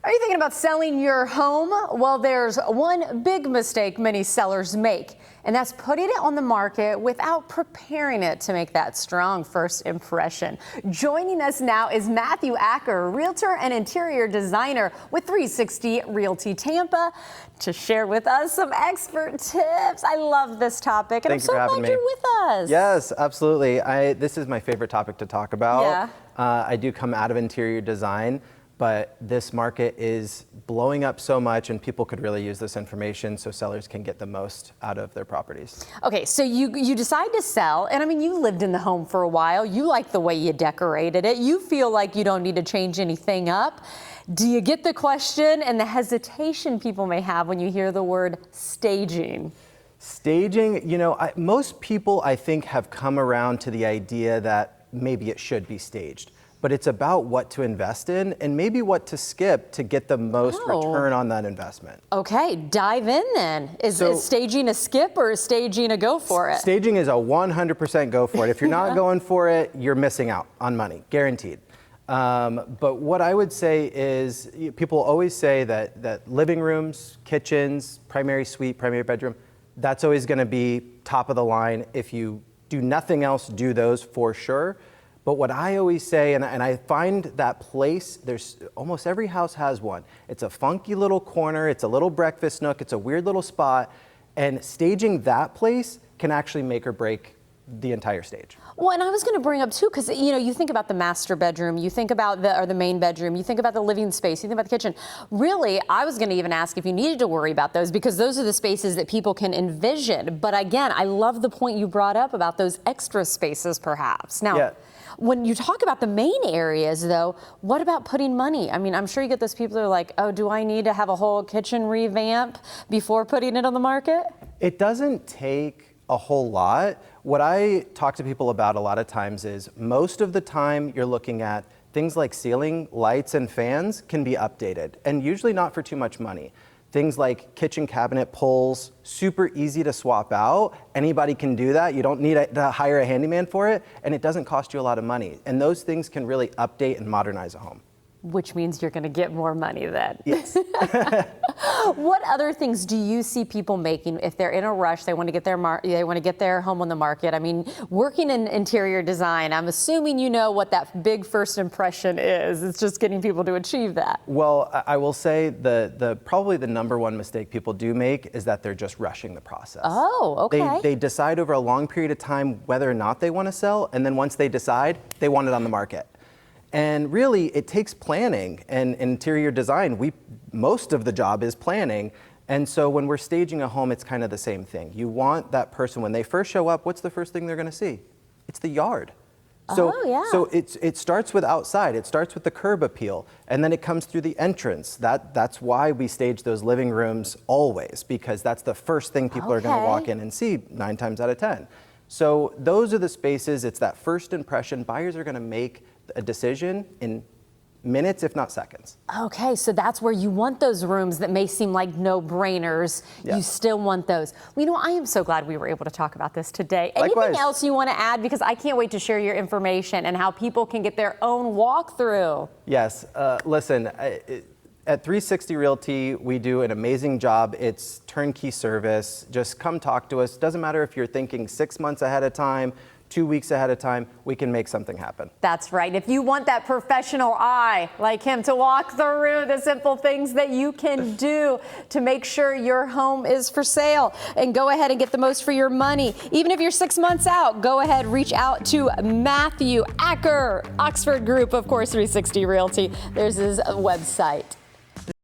Are you thinking about selling your home? Well, there's one big mistake many sellers make, and that's putting it on the market without preparing it to make that strong first impression. Joining us now is Matthew Acker, realtor and interior designer with 360 Realty Tampa, to share with us some expert tips. I love this topic, and I'm so glad you're with us. Yes, absolutely. This is my favorite topic to talk about. Yeah. I do come out of interior design, but this market is blowing up so much and people could really use this information so sellers can get the most out of their properties. Okay, so you decide to sell, and I mean, you lived in the home for a while. You like the way you decorated it. You feel like you don't need to change anything up. Do you get the question and the hesitation people may have when you hear the word staging? Staging, you know, most people I think have come around to the idea that maybe it should be staged. But it's about what to invest in and maybe what to skip to get the most return on that investment. Okay, dive in then. Is staging a skip or is staging a go for it? Staging is a 100% go for it. If you're not going for it, you're missing out on money, guaranteed. But what I would say is, people always say that living rooms, kitchens, primary suite, primary bedroom, that's always going to be top of the line. If you do nothing else, do those for sure. But what I always say, and I find that place, there's almost every house has one. It's a funky little corner, it's a little breakfast nook, it's a weird little spot, and staging that place can actually make or break the entire stage. Well, and I was going to bring up too, because you know, you think about the master bedroom, you think about the main bedroom, you think about the living space, you think about the kitchen. Really, I was going to even ask if you needed to worry about those, because those are the spaces that people can envision. But again, I love the point you brought up about those extra spaces, perhaps. Now. Yeah. When you talk about the main areas, though, what about putting money? I mean, I'm sure you get those people who are like, oh, do I need to have a whole kitchen revamp before putting it on the market? It doesn't take a whole lot. What I talk to people about a lot of times is most of the time you're looking at things like ceiling, lights, and fans can be updated, and usually not for too much money. Things like kitchen cabinet pulls, super easy to swap out. Anybody can do that. You don't need to hire a handyman for it, and it doesn't cost you a lot of money. And those things can really update and modernize a home. Which means you're going to get more money then. Yes. What other things do you see people making if they're in a rush? They want to get their home on the market. I mean, working in interior design, I'm assuming you know what that big first impression is. It's just getting people to achieve that. Well, I will say probably the number one mistake people do make is that they're just rushing the process. Oh, okay. They decide over a long period of time whether or not they want to sell, and then once they decide, they want it on the market. And really, it takes planning, and interior design, most of the job is planning. And so when we're staging a home, it's kind of the same thing. You want that person, when they first show up, what's the first thing they're going to see? It's the yard. So it starts with outside. It starts with the curb appeal, and then it comes through the entrance. That's why we stage those living rooms always, because that's the first thing people are going to walk in and see 9 times out of 10. So those are the spaces. It's that first impression. Buyers are going to make a decision in minutes, if not seconds. Okay, so that's where you want those rooms that may seem like no-brainers. Yeah. You still want those. Well, you know, I am so glad we were able to talk about this today. Likewise. Anything else you want to add? Because I can't wait to share your information and how people can get their own walkthrough. Yes, listen, at 360 Realty, we do an amazing job. It's turnkey service. Just come talk to us. Doesn't matter if you're thinking 6 months ahead of time, 2 weeks ahead of time, we can make something happen. That's right. If you want that professional eye like him to walk through the simple things that you can do to make sure your home is for sale and go ahead and get the most for your money. Even if you're 6 months out, go ahead, reach out to Matthew Acker, Oxford Group, of course, 360 Realty. There's his website.